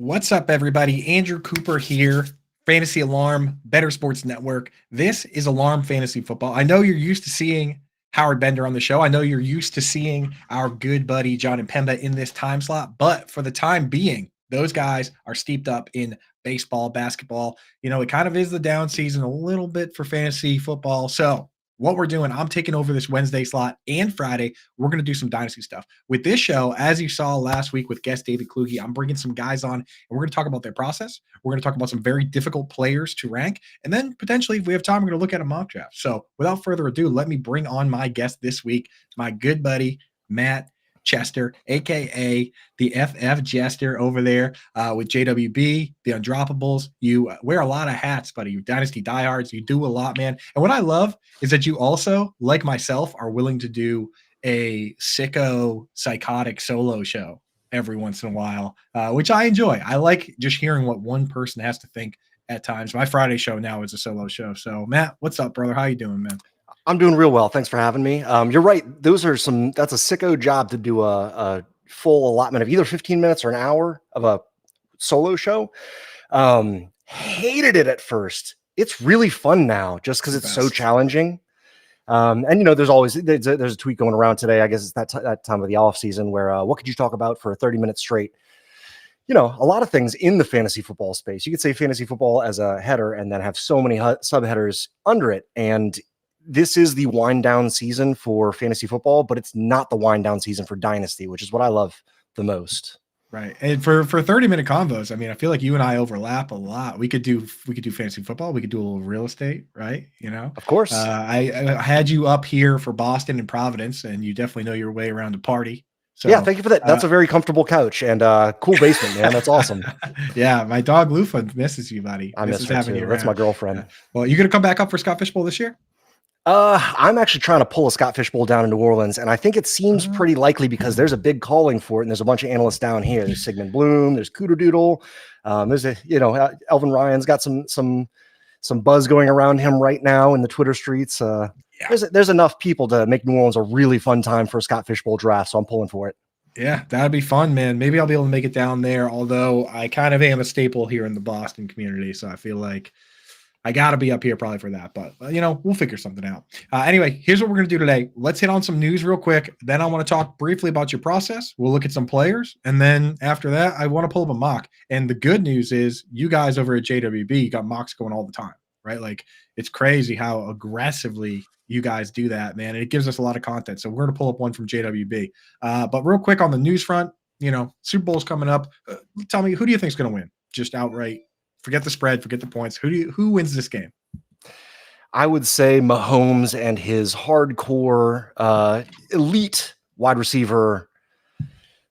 What's up, everybody? Andrew Cooper here, Fantasy Alarm, Better Sports Network. This is Alarm Fantasy Football. I know you're used to seeing Howard Bender on the show. I know you're used to seeing our good buddy John and Pemba in this time slot, but for the time being, those guys are steeped up in baseball, basketball. It kind of is the down season a little bit for fantasy football. So what we're doing, I'm taking over this Wednesday slot and Friday. We're going to do some dynasty stuff. With this show, as you saw last week with guest David Kluge, I'm bringing some guys on, and we're going to talk about their process. We're going to talk about some very difficult players to rank. And then potentially, if we have time, we're going to look at a mock draft. So without further ado, let me bring on my guest this week, my good buddy, Matt Chester, a.k.a. the FF Jester over there with JWB, the Undroppables. You wear a lot of hats, buddy. You Dynasty diehards. You do a lot, man. And what I love is that you also, like myself, are willing to do a sicko, psychotic solo show every once in a while, which I enjoy. I like just hearing what one person has to think at times. My Friday show now is a solo show. So, Matt, what's up, brother? How you doing, man? I'm doing real well. Thanks for having me. You're right. That's a sicko job to do a full allotment of either 15 minutes or an hour of a solo show. Hated it at first. It's really fun now just because it's so challenging. And there's a tweet going around today. I guess it's that time of the off season where what could you talk about for 30 minutes straight? A lot of things in the fantasy football space. You could say fantasy football as a header and then have so many subheaders under it. And this is the wind down season for fantasy football, but it's not the wind down season for dynasty, which is what I love the most. Right. And for 30-minute convos, I mean, I feel like you and I overlap a lot. We could do fantasy football. We could do a little real estate, right? Of course. I had you up here for Boston and Providence, and you definitely know your way around a party. So, yeah, thank you for that. That's a very comfortable couch and cool basement, man. That's awesome. Yeah, my dog Lufa misses you, buddy. I miss her too. That's my girlfriend. Yeah. Well, you going to come back up for Scott Fishbowl this year? I'm actually trying to pull a Scott Fishbowl down in New Orleans, and I think it seems pretty likely because there's a big calling for it, and there's a bunch of analysts down here. There's Sigmund Bloom, there's Cooter Doodle, there's Elvin Ryan's got some buzz going around him right now in the Twitter streets. There's enough people to make New Orleans a really fun time for a Scott Fishbowl draft, so I'm pulling for it. Yeah, that'd be fun, man. Maybe I'll be able to make it down there, although I kind of am a staple here in the Boston community, so I feel like I got to be up here probably for that, but we'll figure something out. Anyway, here's what we're going to do today. Let's hit on some news real quick. Then I want to talk briefly about your process. We'll look at some players. And then after that, I want to pull up a mock. And the good news is you guys over at JWB, you got mocks going all the time, right? Like it's crazy how aggressively you guys do that, man. And it gives us a lot of content. So we're going to pull up one from JWB. But real quick on the news front, Super Bowl's coming up. Tell me, who do you think is going to win? Just outright. Forget the spread, forget the points. Who wins this game? I would say Mahomes and his hardcore elite wide receiver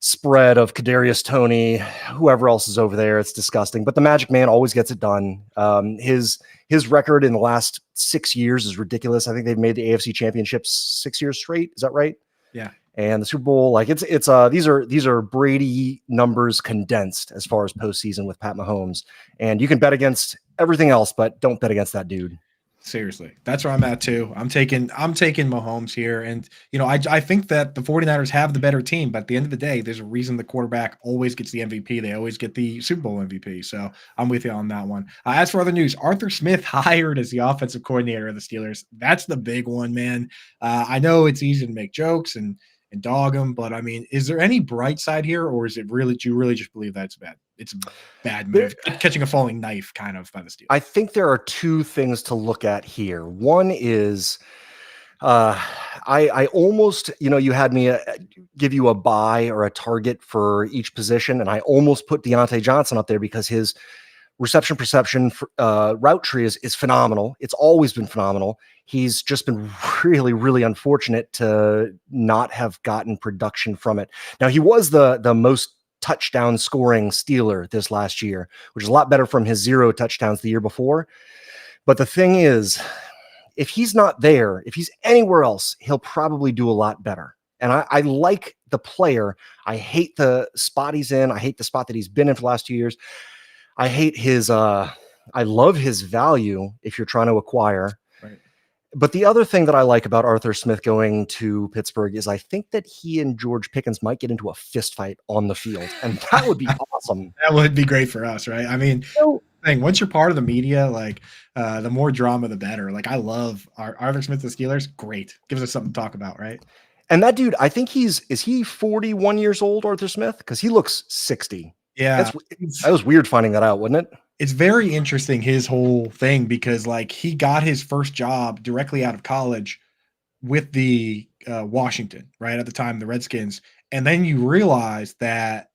spread of Kadarius Toney, whoever else is over there. It's disgusting, but the Magic Man always gets it done. His record in the last 6 years is ridiculous. I think they've made the AFC Championship 6 years straight. Is that right? Yeah. And the Super Bowl, these are Brady numbers condensed as far as postseason with Pat Mahomes. And you can bet against everything else, but don't bet against that dude. Seriously, that's where I'm at too. I'm taking Mahomes here. And, I think that the 49ers have the better team, but at the end of the day, there's a reason the quarterback always gets the MVP. They always get the Super Bowl MVP. So I'm with you on that one. As for other news, Arthur Smith hired as the offensive coordinator of the Steelers. That's the big one, man. I know it's easy to make jokes and dog them, but I mean, is there any bright side here, or is it really? Do you really just believe that it's bad? It's a bad move, catching a falling knife, kind of by the Steelers. I think there are two things to look at here. One is, I almost, you had me give you a buy or a target for each position, and I almost put Deontay Johnson up there because his reception perception route tree is phenomenal. It's always been phenomenal. He's just been really, really unfortunate to not have gotten production from it. Now, he was the most touchdown scoring Steeler this last year, which is a lot better from his 0 touchdowns the year before. But the thing is, if he's not there, if he's anywhere else, he'll probably do a lot better. And I like the player. I hate the spot he's in. I hate the spot that he's been in for the last 2 years. I hate his I love his value if you're trying to acquire. Right. But the other thing that I like about Arthur Smith going to Pittsburgh is I think that he and George Pickens might get into a fist fight on the field, and that would be awesome. That would be great for us, right? I mean, So, once you're part of the media, like the more drama, the better. Like I love Arthur Smith, the Steelers. Great, gives us something to talk about, right? and that dude, I think is he 41 years old, Arthur Smith? Because he looks 60. Yeah, That was weird finding that out, wasn't it? it's very interesting, his whole thing, because like he got his first job directly out of college with the Washington, right at the time, the Redskins, and then you realize that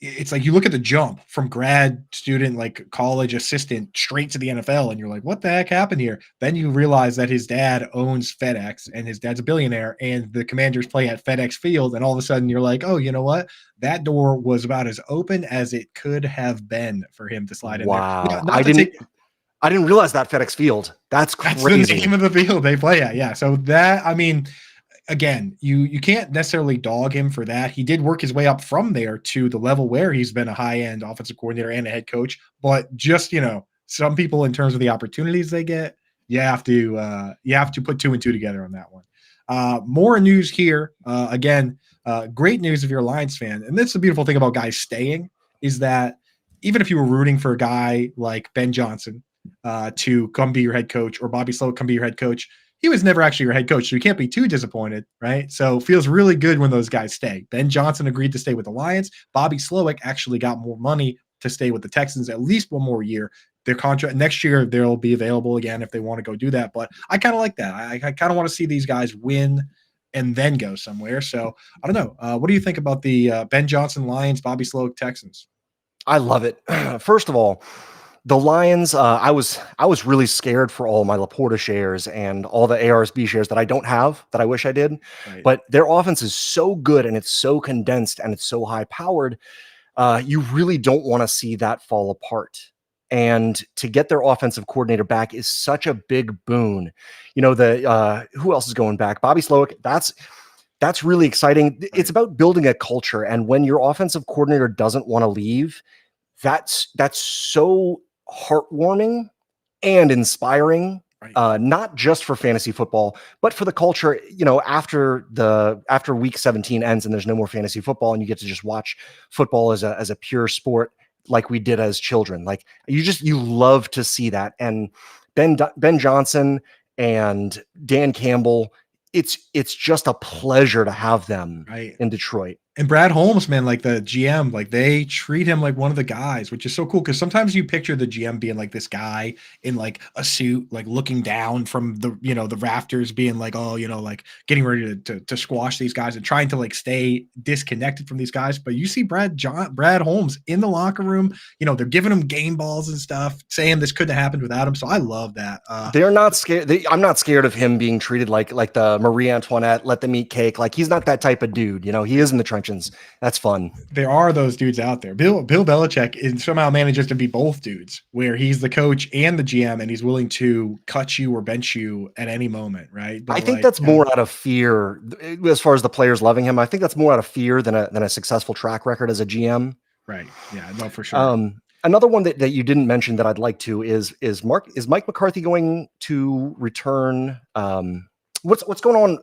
it's like you look at the jump from grad student, like college assistant, straight to the NFL, and you're like, what the heck happened here? Then you realize that his dad owns FedEx, and his dad's a billionaire, and the Commanders play at FedEx Field, and all of a sudden you're like, oh, you know what? That door was about as open as it could have been for him to slide in there. Wow, I didn't realize that FedEx Field. That's crazy. That's the name of the field they play at. Yeah. So that, I mean, again, you can't necessarily dog him for that. He did work his way up from there to the level where he's been a high-end offensive coordinator and a head coach. But just, some people, in terms of the opportunities they get, you have to put 2 and 2 together on that one. More news here. Again, great news if you're a Lions fan. And that's the beautiful thing about guys staying, is that even if you were rooting for a guy like Ben Johnson to come be your head coach, or Bobby Slowik come be your head coach, he was never actually your head coach, so you can't be too disappointed, right? So it feels really good when those guys stay. Ben Johnson agreed to stay with the Lions. Bobby Slowik actually got more money to stay with the Texans at least one more year. Their contract next year, they'll be available again if they want to go do that. But I kind of like that. I kind of want to see these guys win and then go somewhere. So I don't know. What do you think about the Ben Johnson Lions, Bobby Slowik Texans? I love it. First of all, the Lions, I was really scared for all my Laporta shares and all the ARSB shares that I don't have, that I wish I did. Right. But their offense is so good, and it's so condensed, and it's so high powered. You really don't want to see that fall apart. And to get their offensive coordinator back is such a big boon. Who else is going back? Bobby Slowik. That's really exciting. Right. It's about building a culture, and when your offensive coordinator doesn't want to leave, that's so heartwarming and inspiring, right. Not just for fantasy football, but for the culture. After week 17 ends and there's no more fantasy football, and you get to just watch football as a pure sport like we did as children. Like you love to see that. And Ben Johnson and Dan Campbell, it's just a pleasure to have them in Detroit. And Brad Holmes, man, like the GM, like they treat him like one of the guys, which is so cool, because sometimes you picture the GM being like this guy in like a suit, like looking down from the rafters, being like, oh, like getting ready to squash these guys and trying to like stay disconnected from these guys. But you see Brad Holmes in the locker room, they're giving him game balls and stuff, saying this couldn't have happened without him. So I love that. They're not scared. I'm not scared of him being treated like the Marie Antoinette, let them eat cake. Like he's not that type of dude. He is in the trenches. That's fun. There are those dudes out there. Bill Belichick somehow manages to be both dudes, where he's the coach and the GM, and he's willing to cut you or bench you at any moment, right? But I think that's more out of fear, as far as the players loving him. I think that's more out of fear than a successful track record as a GM. Right. Yeah. No, for sure. Another one that you didn't mention that I'd like to is Mike McCarthy going to return? What's going on?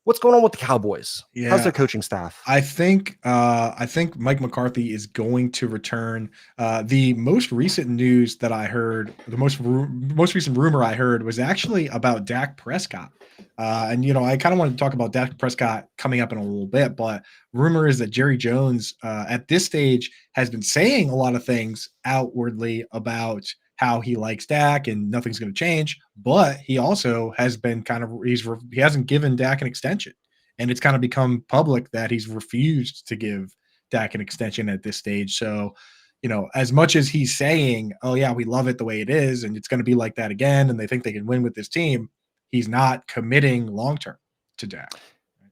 What's going on with the Cowboys? Yeah. How's their coaching staff? I think Mike McCarthy is going to return. The most recent news that I heard, the most recent rumor I heard, was actually about Dak Prescott. And I kind of wanted to talk about Dak Prescott coming up in a little bit, but rumor is that Jerry Jones at this stage has been saying a lot of things outwardly about how he likes Dak and nothing's going to change, but he also has been he hasn't given Dak an extension, and it's kind of become public that he's refused to give Dak an extension at this stage. So, as much as he's saying, oh yeah, we love it the way it is, and it's going to be like that again, and they think they can win with this team, he's not committing long-term to Dak.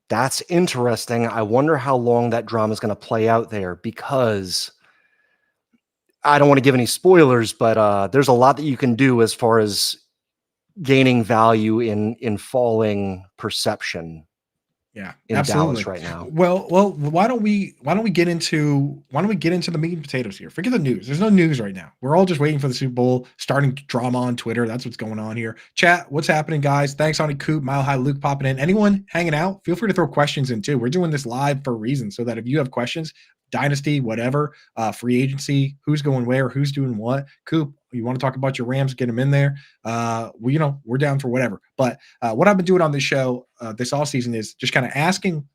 That's interesting. I wonder how long that drama is going to play out there, because I don't want to give any spoilers, but there's a lot that you can do as far as gaining value in falling perception. Yeah, in absolutely. Dallas right now. Well, why don't we get into the meat and potatoes here? Forget the news. There's no news right now. We're all just waiting for the Super Bowl, starting drama on Twitter. That's what's going on here. Chat, what's happening, guys? Thanks, Honey Coop, Mile High Luke popping in. Anyone hanging out? Feel free to throw questions in too. We're doing this live for a reason, so that if you have questions, dynasty, whatever, free agency, who's going where, who's doing what. Coop, you want to talk about your Rams? Get them in there. We're down for whatever. But what I've been doing on this show this all season is just kind of asking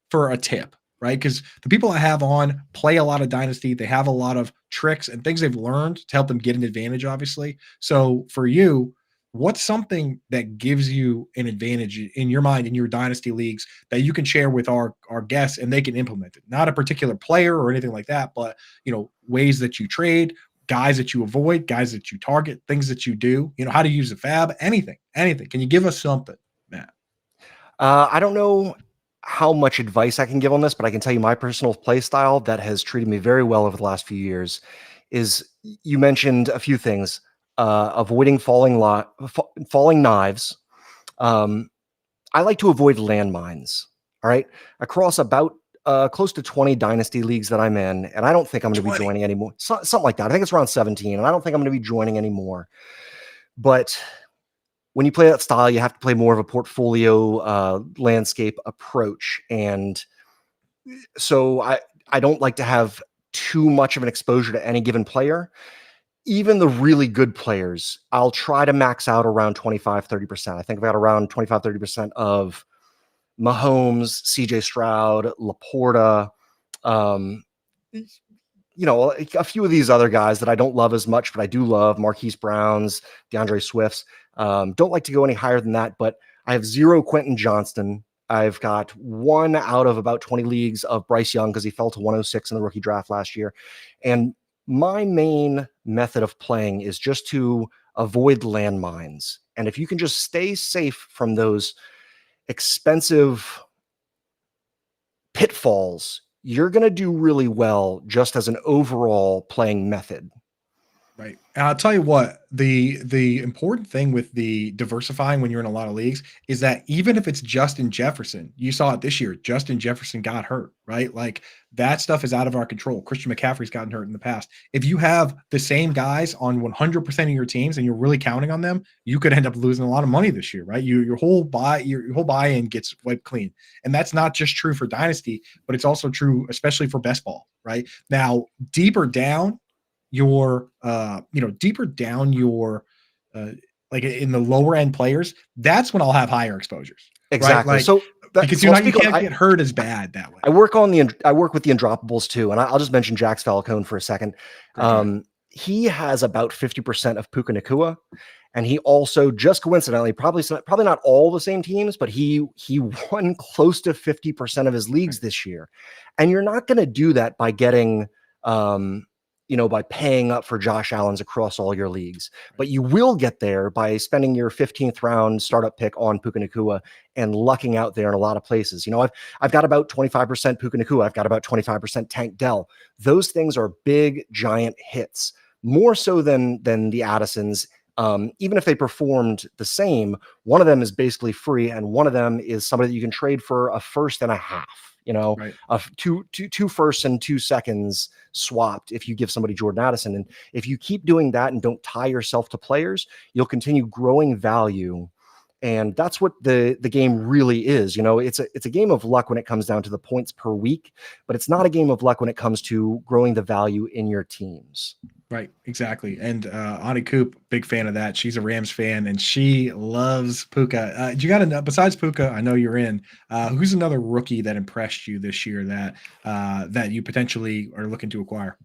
for a tip, right? Because the people I have on play a lot of dynasty. They have a lot of tricks and things they've learned to help them get an advantage, obviously. So for you, what's something that gives you an advantage in your mind in your dynasty leagues that you can share with our guests and they can implement it? Not a particular player or anything like that, but ways that you trade, guys that you avoid, guys that you target, things that you do, how to use the fab, anything. Can you give us something, Matt? I don't know how much advice I can give on this, but I can tell you my personal play style that has treated me very well over the last few years is, you mentioned a few things, avoiding falling knives. I like to avoid landmines. All right. Across about close to 20 dynasty leagues that I'm in, and I don't think I'm going to be joining anymore. Something like that. I think it's around 17, and I don't think I'm going to be joining anymore. But when you play that style, you have to play more of a portfolio landscape approach. And so I don't like to have too much of an exposure to any given player. Even the really good players, I'll try to max out around 25, 30%. I think I've got around 25, 30% of Mahomes, CJ Stroud, Laporta, a few of these other guys that I don't love as much, but I do love: Marquise Browns, DeAndre Swifts. Don't like to go any higher than that, but I have 0 Quentin Johnston. I've got 1 out of about 20 leagues of Bryce Young because he fell to 106 in the rookie draft last year. And my main method of playing is just to avoid landmines. And if you can just stay safe from those expensive pitfalls, you're going to do really well just as an overall playing method. Right. And I'll tell you what, the important thing with the diversifying when you're in a lot of leagues is that even if it's Justin Jefferson, you saw it this year, Justin Jefferson got hurt, right? Like, that stuff is out of our control. Christian McCaffrey's gotten hurt in the past. If you have the same guys on 100% of your teams and you're really counting on them, you could end up losing a lot of money this year, right? Your whole buy-in gets wiped clean. And that's not just true for dynasty, but it's also true especially for best ball, right? Now, deeper down your like in the lower end players, that's when I'll have higher exposures. Exactly. Right? Like, So because you can't get hurt as bad that way. I work with the Undroppables too, and I'll just mention Jax Falcone for a second. He has about 50% of Puka Nacua, and he also, just coincidentally, probably not all the same teams, but he won close to 50% of his leagues this year. And you're not going to do that by getting by paying up for Josh Allen's across all your leagues. But you will get there by spending your 15th round startup pick on Puka Nacua and lucking out there in a lot of places. I've got about 25% Puka Nacua. I've got about 25% Tank Dell. Those things are big, giant hits, more so than the Addisons. Even if they performed the same, one of them is basically free, and one of them is somebody that you can trade for a first and a half. Right. Two firsts and 2 seconds swapped if you give somebody Jordan Addison. And if you keep doing that and don't tie yourself to players, you'll continue growing value. And that's what the game really is. It's a game of luck when it comes down to the points per week, but it's not a game of luck when it comes to growing the value in your teams. Right, exactly. And Ani Coop, big fan of that. She's a Rams fan and she loves Puka. You got to, besides Puka, I know you're in. Who's another rookie that impressed you this year that you potentially are looking to acquire?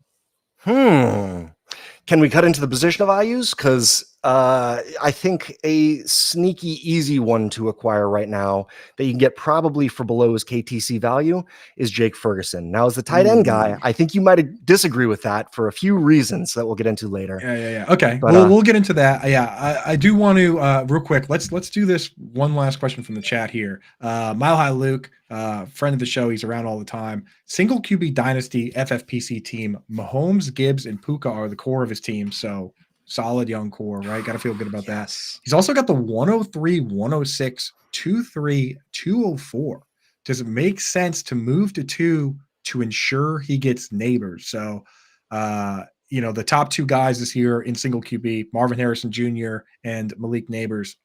Can we cut into the position of IUs? Because I think a sneaky, easy one to acquire right now that you can get probably for below his KTC value is Jake Ferguson. Now, as the tight end guy, I think you might disagree with that for a few reasons that we'll get into later. Yeah. Okay, but, we'll get into that. Yeah, I do want to real quick. Let's do this one last question from the chat here. Mile High Luke, friend of the show, he's around all the time. Single QB dynasty FFPC team. Mahomes, Gibbs, and Puka are the core of his team. So solid young core, right? Got to feel good about that. He's also got the 103, 106, 23, 204. does it make sense to move to 2 to ensure he gets neighbors? So, the top 2 guys this year in single QB, Marvin Harrison Jr. and Malik Neighbors.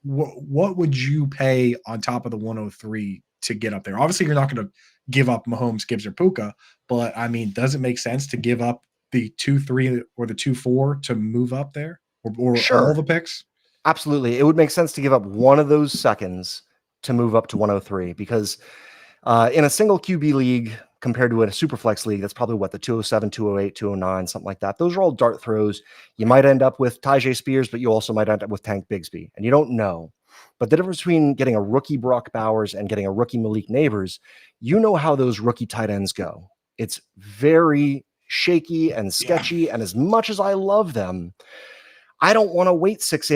What would you pay on top of the 103 to get up there? Obviously, you're not going to give up Mahomes, Gibbs, or Puka, but I mean, does it make sense to give up the 2-3 or the 2-4 to move up there, or Sure. all the picks? Absolutely. It would make sense to give up one of those seconds to move up to 103 because in a single QB league compared to a super flex league, that's probably what, the 207, 208, 209, something like that. Those are all dart throws. You might end up with Tyjae Spears, but you also might end up with Tank Bigsby, and you don't know. But the difference between getting a rookie Brock Bowers and getting a rookie Malik Neighbors, you know how those rookie tight ends go. It's very shaky and sketchy. Yeah. And as much as I love them, I don't want to wait 6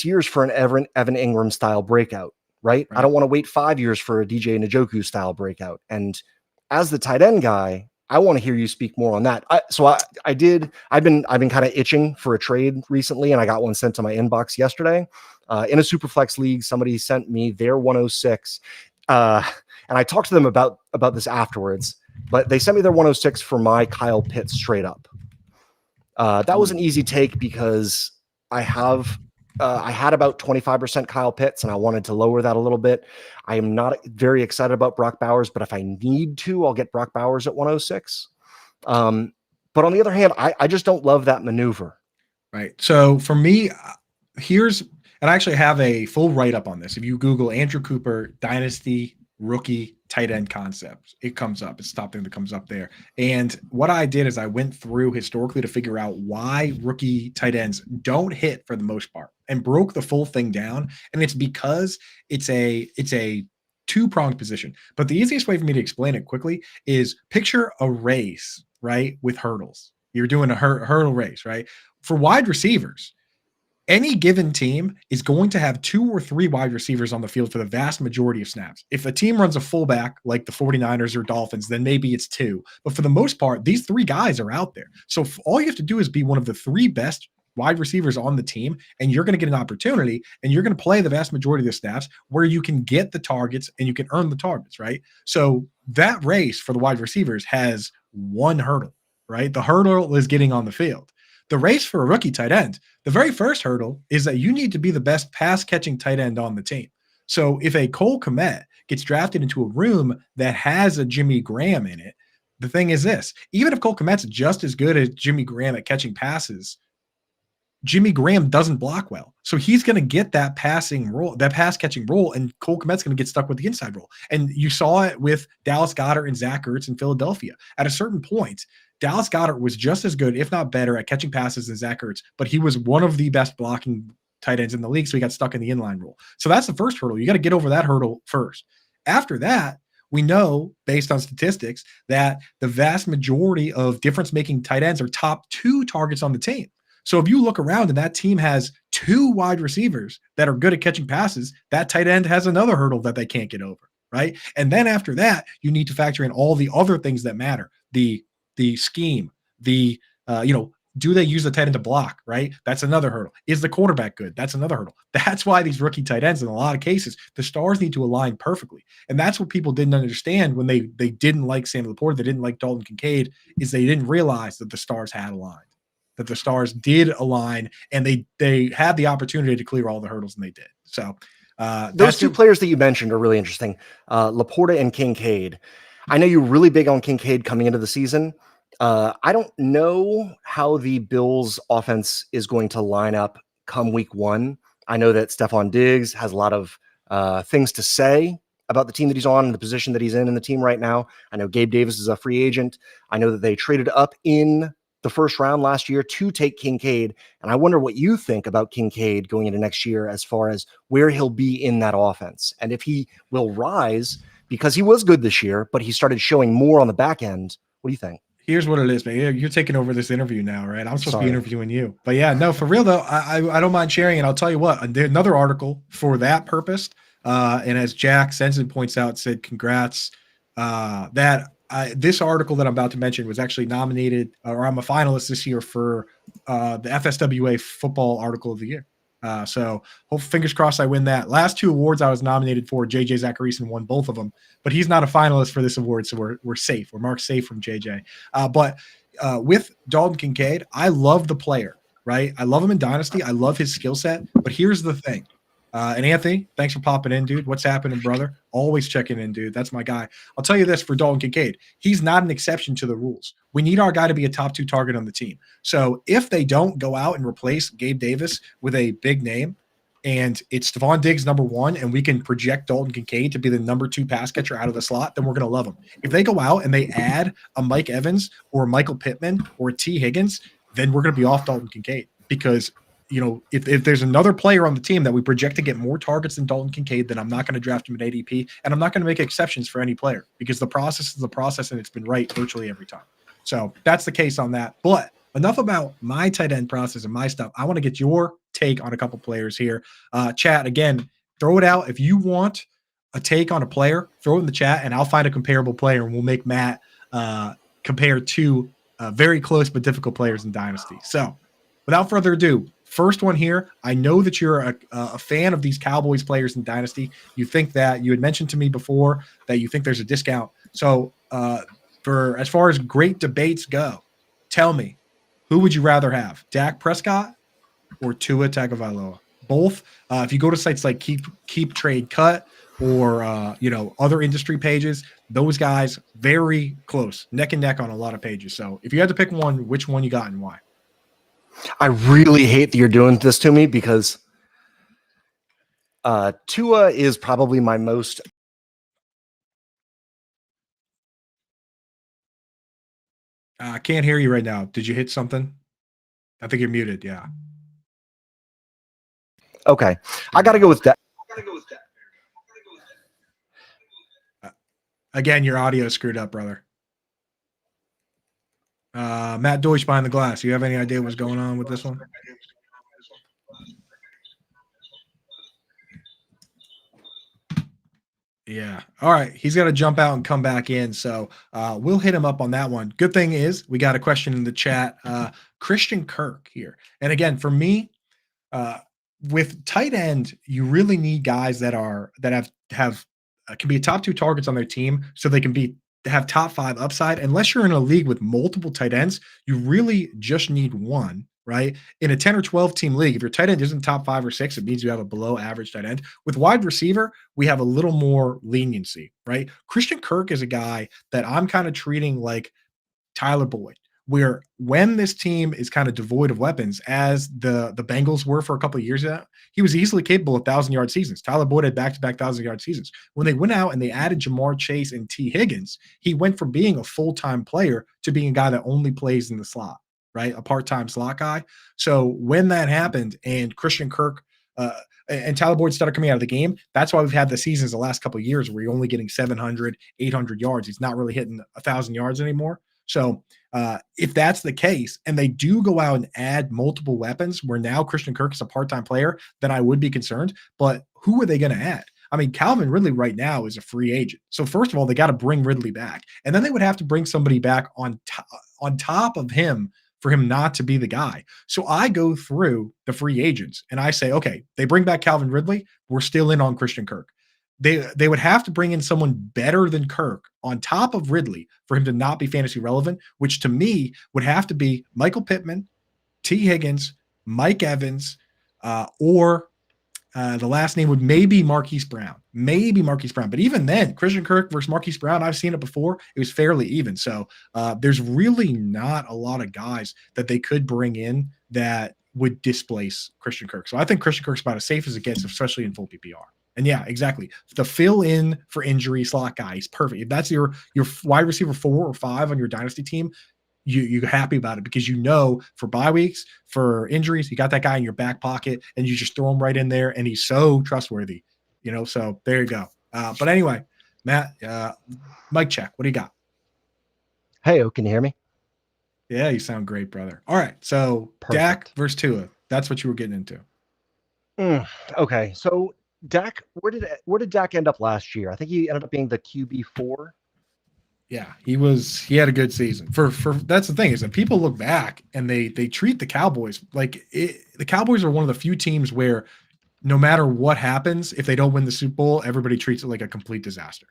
years for an Evan Ingram style breakout, right? I don't want to wait 5 years for a DJ Njoku style breakout. And as the tight end guy, I want to hear you speak more on that. I've been kind of itching for a trade recently, and I got one sent to my inbox yesterday. In a Superflex league, somebody sent me their 106. And I talked to them about this afterwards, but they sent me their 106 for my Kyle Pitts straight up. That was an easy take because I had about 25% Kyle Pitts, and I wanted to lower that a little bit. I am not very excited about Brock Bowers, but if I need to, I'll get Brock Bowers at 106. But on the other hand, I just don't love that maneuver. Right. So for me, and I actually have a full write-up on this. If you Google Andrew Cooper Dynasty Rookie Tight End Concepts, it comes up. It's the top thing that comes up there. And what I did is I went through historically to figure out why rookie tight ends don't hit for the most part, and broke the full thing down. And it's because it's a two-pronged position. But the easiest way for me to explain it quickly is picture a race, right, with hurdles. You're doing a hurdle race, right? For wide receivers, any given team is going to have 2 or 3 wide receivers on the field for the vast majority of snaps. If a team runs a fullback like the 49ers or Dolphins, then maybe it's 2. But for the most part, these 3 guys are out there. So all you have to do is be one of the 3 best wide receivers on the team, and you're going to get an opportunity, and you're going to play the vast majority of the snaps where you can get the targets and you can earn the targets, right? So that race for the wide receivers has one hurdle, right? The hurdle is getting on the field. The race for a rookie tight end, the very first hurdle is that you need to be the best pass-catching tight end on the team. So if a Cole Kmet gets drafted into a room that has a Jimmy Graham in it, the thing is this: even if Cole Kmet's just as good as Jimmy Graham at catching passes, Jimmy Graham doesn't block well. So he's going to get that passing role, that pass catching role, and Cole Kmet's going to get stuck with the inside role. And you saw it with Dallas Goedert and Zach Ertz in Philadelphia. At a certain point, Dallas Goedert was just as good, if not better, at catching passes than Zach Ertz, but he was one of the best blocking tight ends in the league, so he got stuck in the inline role. So that's the first hurdle. You got to get over that hurdle first. After that, we know, based on statistics, that the vast majority of difference-making tight ends are top 2 targets on the team. So if you look around and that team has 2 wide receivers that are good at catching passes, that tight end has another hurdle that they can't get over, right? And then after that, you need to factor in all the other things that matter. The scheme, do they use the tight end to block, right? That's another hurdle. Is the quarterback good? That's another hurdle. That's why these rookie tight ends, in a lot of cases, the stars need to align perfectly. And that's what people didn't understand when they didn't like Sam Laporta, they didn't like Dalton Kincaid, is they didn't realize that the stars had aligned, that the stars did align, and they had the opportunity to clear all the hurdles, and they did. So those 2 players that you mentioned are really interesting. Laporta and Kincaid. I know you're really big on Kincaid coming into the season. I don't know how the Bills offense is going to line up come week 1. I know that Stephon Diggs has a lot of things to say about the team that he's on and the position that he's in the team right now. I know Gabe Davis is a free agent. I know that they traded up in the first round last year to take Kincaid. And I wonder what you think about Kincaid going into next year as far as where he'll be in that offense. And if he will rise, because he was good this year, but he started showing more on the back end. What do you think? Here's what it is, man. You're taking over this interview now, right? I'm supposed to be interviewing you. But yeah, no, for real though, I don't mind sharing it. I'll tell you what, another article for that purpose. And as Jack Sensen points out, said, congrats. This article that I'm about to mention was actually nominated, or I'm a finalist this year for the FSWA Football Article of the Year. So hope fingers crossed I win that. Last 2 awards I was nominated for, JJ Zachariason won both of them, but he's not a finalist for this award, so we're safe. We're marked safe from JJ. But with Dalton Kincaid, I love the player, right? I love him in Dynasty. I love his skill set. But here's the thing. And Anthony, thanks for popping in, dude. What's happening, brother? Always checking in, dude. That's my guy. I'll tell you this for Dalton Kincaid. He's not an exception to the rules. We need our guy to be a top 2 target on the team. So if they don't go out and replace Gabe Davis with a big name, and it's Stephon Diggs number 1, and we can project Dalton Kincaid to be the number 2 pass catcher out of the slot, then we're going to love him. If they go out and they add a Mike Evans or a Michael Pittman or a T. Higgins, then we're going to be off Dalton Kincaid because – if there's another player on the team that we project to get more targets than Dalton Kincaid, then I'm not going to draft him at ADP, and I'm not going to make exceptions for any player because the process is the process, and it's been right virtually every time. So that's the case on that. But enough about my tight end process and my stuff. I want to get your take on a couple players here. Chat, again, throw it out. If you want a take on a player, throw it in the chat, and I'll find a comparable player, and we'll make Matt compare 2 very close but difficult players in Dynasty. So without further ado, first one here. I know that you're a fan of these Cowboys players in Dynasty. You think that you had mentioned to me before that you think there's a discount. So for as far as great debates go, tell me, who would you rather have, Dak Prescott or Tua Tagovailoa? Both. If you go to sites like Keep Trade Cut or other industry pages, those guys very close, neck and neck on a lot of pages. So if you had to pick one, which one you got and why? I really hate that you're doing this to me because Tua is probably my most. I can't hear you right now. Did you hit something? I think you're muted. Yeah. Okay. I got to go with that. Again, your audio is screwed up, brother. Matt Deutsch behind the glass. You have any idea what's going on with this one? Yeah. All right. He's got to jump out and come back in. So we'll hit him up on that one. Good thing is we got a question in the chat. Christian Kirk here. And again, for me, with tight end, you really need guys that have can be top 2 targets on their team so they can have top 5 upside. Unless you're in a league with multiple tight ends, you really just need one, right? In a 10 or 12 team league, if your tight end isn't top 5 or 6, it means you have a below average tight end. With wide receiver, we have a little more leniency, right? Christian Kirk is a guy that I'm kind of treating like Tyler Boyd, where when this team is kind of devoid of weapons, as the Bengals were for a couple of years now, he was easily capable of 1,000-yard seasons. Tyler Boyd had back-to-back 1,000-yard seasons. When they went out and they added Jamar Chase and T. Higgins, he went from being a full-time player to being a guy that only plays in the slot, right? A part-time slot guy. So when that happened and Christian Kirk and Tyler Boyd started coming out of the game, that's why we've had the seasons the last couple of years where you're only getting 700, 800 yards. He's not really hitting 1,000 yards anymore. So if that's the case, and they do go out and add multiple weapons where now Christian Kirk is a part-time player, then I would be concerned. But who are they going to add? I mean, Calvin Ridley right now is a free agent. So first of all, they got to bring Ridley back. And then they would have to bring somebody back on top of him for him not to be the guy. So I go through the free agents and I say, okay, they bring back Calvin Ridley. We're still in on Christian Kirk. They would have to bring in someone better than Kirk on top of Ridley for him to not be fantasy relevant, which to me would have to be Michael Pittman, T. Higgins, Mike Evans, or the last name would maybe Marquise Brown. But even then, Christian Kirk versus Marquise Brown, I've seen it before. It was fairly even. So there's really not a lot of guys that they could bring in that would displace Christian Kirk. So I think Christian Kirk's about as safe as it gets, especially in full PPR. And yeah, exactly. The fill in for injury slot guy is perfect. If that's your wide receiver 4 or 5 on your dynasty team, you're happy about it because for bye weeks, for injuries, you got that guy in your back pocket and you just throw him right in there and he's so trustworthy, so there you go. But anyway, Matt, mic check. What do you got? Hey, can you hear me? Yeah, you sound great, brother. All right. So perfect. Dak versus Tua. That's what you were getting into. Okay. So Dak, where did Dak end up last year? I think he ended up being the QB4. Yeah, he had a good season. For that's the thing is that people look back and they treat the Cowboys like the Cowboys are one of the few teams where no matter what happens, if they don't win the Super Bowl, everybody treats it like a complete disaster,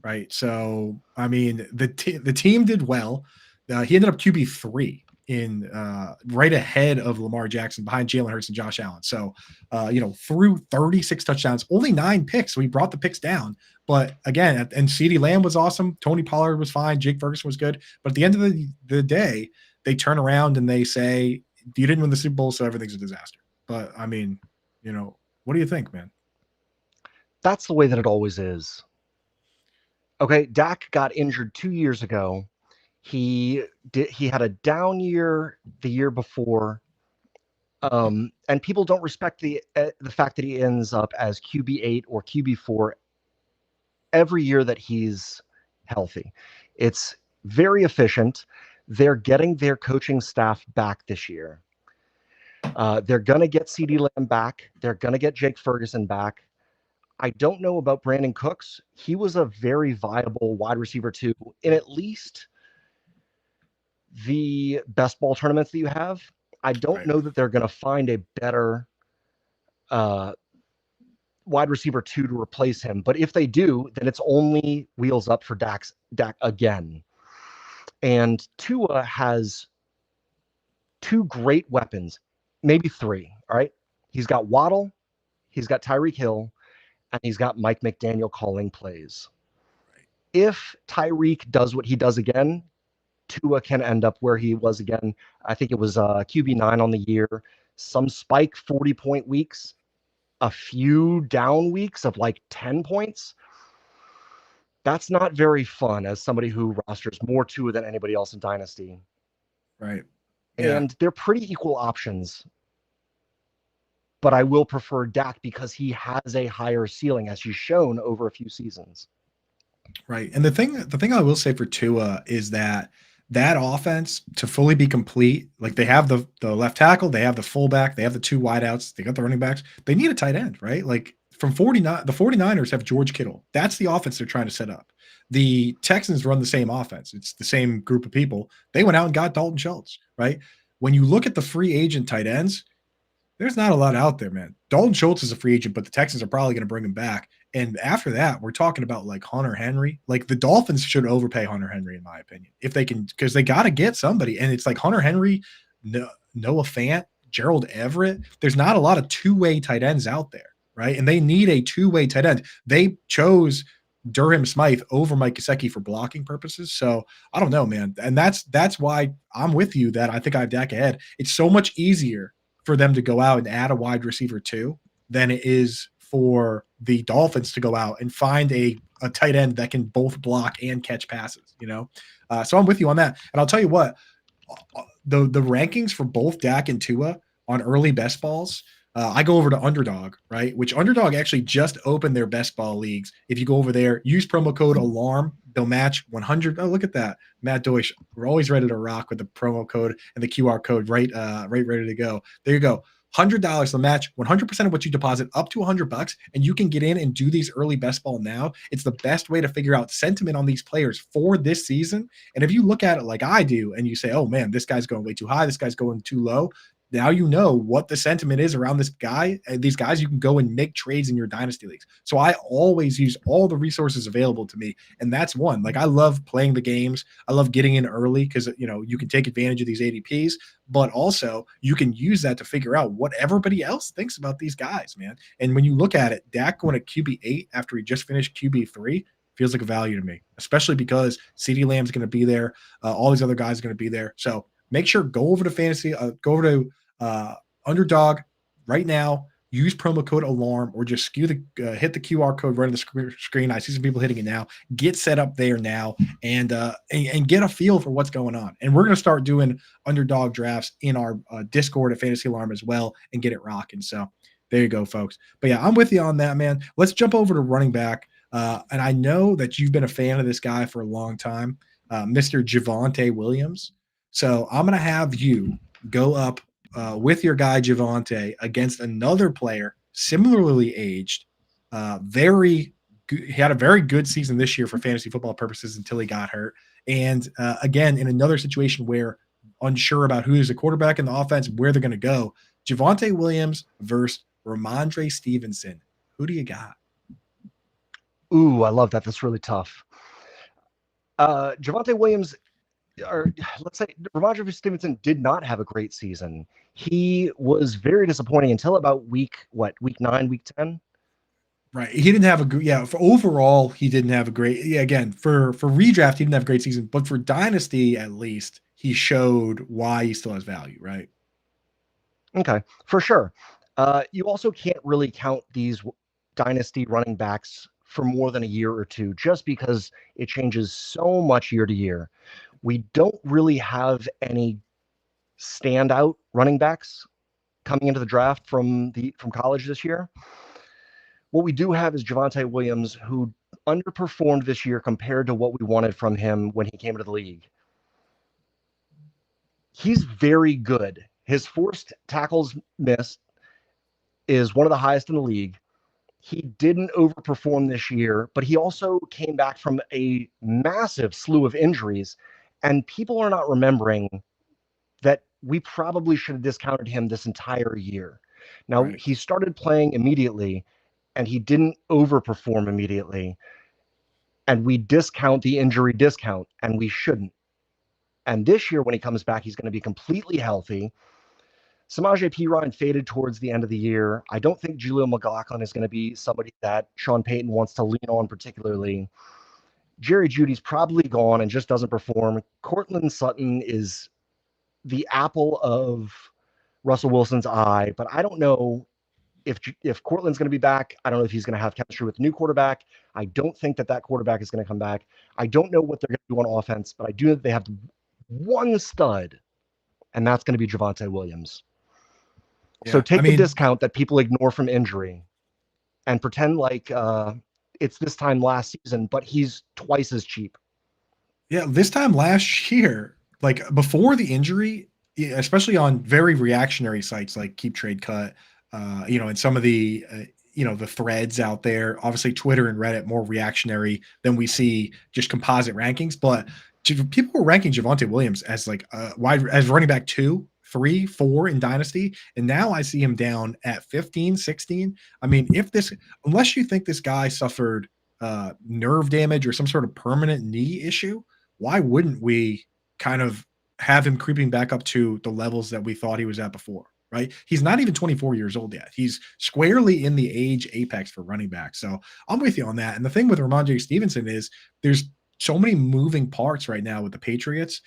right? So, I mean, the team did well. He ended up QB3 in right ahead of Lamar Jackson, behind Jalen Hurts and Josh Allen. So, threw 36 touchdowns, only 9 picks. So he brought the picks down. But again, and CeeDee Lamb was awesome. Tony Pollard was fine. Jake Ferguson was good. But at the end of the day, they turn around and they say, you didn't win the Super Bowl, so everything's a disaster. But I mean, what do you think, man? That's the way that it always is. Okay, Dak got injured 2 years ago. He had a down year the year before. And people don't respect the fact that he ends up as QB8 or QB4 every year that he's healthy. It's very efficient. They're getting their coaching staff back this year. They're going to get CeeDee Lamb back. They're going to get Jake Ferguson back. I don't know about Brandon Cooks. He was a very viable wide receiver too, in at least the best ball tournaments that you have. I don't know that they're going to find a better wide receiver 2 to replace him. But if they do, then it's only wheels up for Dak again. And Tua has 2 great weapons, maybe 3. All right. He's got Waddle, he's got Tyreek Hill, and he's got Mike McDaniel calling plays. If Tyreek does what he does again, Tua can end up where he was again. I think it was QB9 on the year, some spike 40-point weeks, a few down weeks of like 10 points. That's not very fun as somebody who rosters more Tua than anybody else in Dynasty. Right. Yeah. And they're pretty equal options. But I will prefer Dak because he has a higher ceiling, as he's shown over a few seasons. Right. And the thing I will say for Tua is that offense to fully be complete, like they have the left tackle, they have the fullback, they have the 2 wideouts, they got the running backs. They need a tight end, right? Like from 49, the 49ers have George Kittle. That's the offense they're trying to set up. The Texans run the same offense. It's the same group of people. They went out and got Dalton Schultz, right? When you look at the free agent tight ends, there's not a lot out there, man. Dalton Schultz is a free agent, but the Texans are probably going to bring him back. And after that, we're talking about like Hunter Henry. Like the Dolphins should overpay Hunter Henry, in my opinion, if they can, because they got to get somebody. And it's like Hunter Henry, Noah Fant, Gerald Everett. There's not a lot of 2-way tight ends out there, right? And they need a 2-way tight end. They chose Durham Smythe over Mike Gesicki for blocking purposes. So I don't know, man. And that's why I'm with you that I think I have Dak ahead. It's so much easier for them to go out and add a wide receiver 2 than it is for the Dolphins to go out and find a tight end that can both block and catch passes, So I'm with you on that. And I'll tell you what, the rankings for both Dak and Tua on early best balls, I go over to Underdog, right? Which Underdog actually just opened their best ball leagues. If you go over there, use promo code ALARM, they'll match 100. Oh, look at that. Matt Deutsch. We're always ready to rock with the promo code and the QR code right ready to go. There you go. $100 they'll match 100% of what you deposit up to $100, and you can get in and do these early best ball now. It's the best way to figure out sentiment on these players for this season. And if you look at it like I do and you say, oh man, this guy's going way too high, this guy's going too low, now you know what the sentiment is around this guy. And these guys, you can go and make trades in your dynasty leagues. So I always use all the resources available to me. And that's one. Like I love playing the games. I love getting in early because, you can take advantage of these ADPs, but also you can use that to figure out what everybody else thinks about these guys, man. And when you look at it, Dak going to QB8 after he just finished QB3 feels like a value to me, especially because CeeDee Lamb's going to be there. All these other guys are going to be there. So make sure go over to fantasy, go over to Underdog right now. Use promo code ALARM or just hit the QR code right on the screen. I see some people hitting it now. Get set up there now and get a feel for what's going on. And we're going to start doing Underdog drafts in our Discord at Fantasy Alarm as well and get it rocking. So there you go, folks. But yeah, I'm with you on that, man. Let's jump over to running back. And I know that you've been a fan of this guy for a long time, Mr. Javonte Williams. So I'm going to have you go up with your guy Javonte against another player similarly aged, very he had a very good season this year for fantasy football purposes until he got hurt. And again, in another situation where unsure about who is the quarterback in the offense, where they're going to go, Javonte Williams versus Rhamondre Stevenson. Who do you got? Ooh, I love that. That's really tough. Javonte Williams, or let's say Rhamondre Stevenson, did not have a great season. He was very disappointing until about week 9, week 10. Right. He didn't have a good, for overall, he didn't have a great, again, for redraft, he didn't have a great season, but for dynasty, at least, he showed why he still has value, right? Okay, for sure. You also can't really count these dynasty running backs for more than a year or two, just because it changes so much year to year. We don't really have any standout running backs coming into the draft from college this year. What we do have is Javonte Williams, who underperformed this year compared to what we wanted from him when he came into the league. He's very good. His forced tackles missed is one of the highest in the league. He didn't overperform this year, but he also came back from a massive slew of injuries, and people are not remembering that we probably should have discounted him this entire year. Now, Right. He started playing immediately, and he didn't overperform immediately, and we discount the injury discount, and we shouldn't. And this year, when he comes back, he's going to be completely healthy. Samaje Perine faded towards the end of the year. I don't think Julio McLaughlin is going to be somebody that Sean Payton wants to lean on particularly. Jerry Jeudy's probably gone and just doesn't perform. Courtland Sutton is the apple of Russell Wilson's eye, but I don't know if Courtland's going to be back. I don't know if he's going to have chemistry with the new quarterback. I don't think that quarterback is going to come back. I don't know what they're going to do on offense, but I do know that they have one stud, and that's going to be Javonte Williams. Yeah, so take the discount that people ignore from injury and pretend like it's this time last season, but he's twice as cheap. Yeah, this time last year, like before the injury, especially on very reactionary sites like Keep Trade Cut, and some of the the threads out there, obviously Twitter and Reddit more reactionary than we see just composite rankings, but people were ranking Javonte Williams as like as running back 2, 3, 4 in dynasty, and now I see him down at 15, 16. I mean, unless you think this guy suffered nerve damage or some sort of permanent knee issue, why wouldn't we kind of have him creeping back up to the levels that we thought he was at before? Right? He's not even 24 years old yet. He's squarely in the age apex for running back. So I'm with you on that. And the thing with Rhamondre Stevenson is there's so many moving parts right now with the Patriots.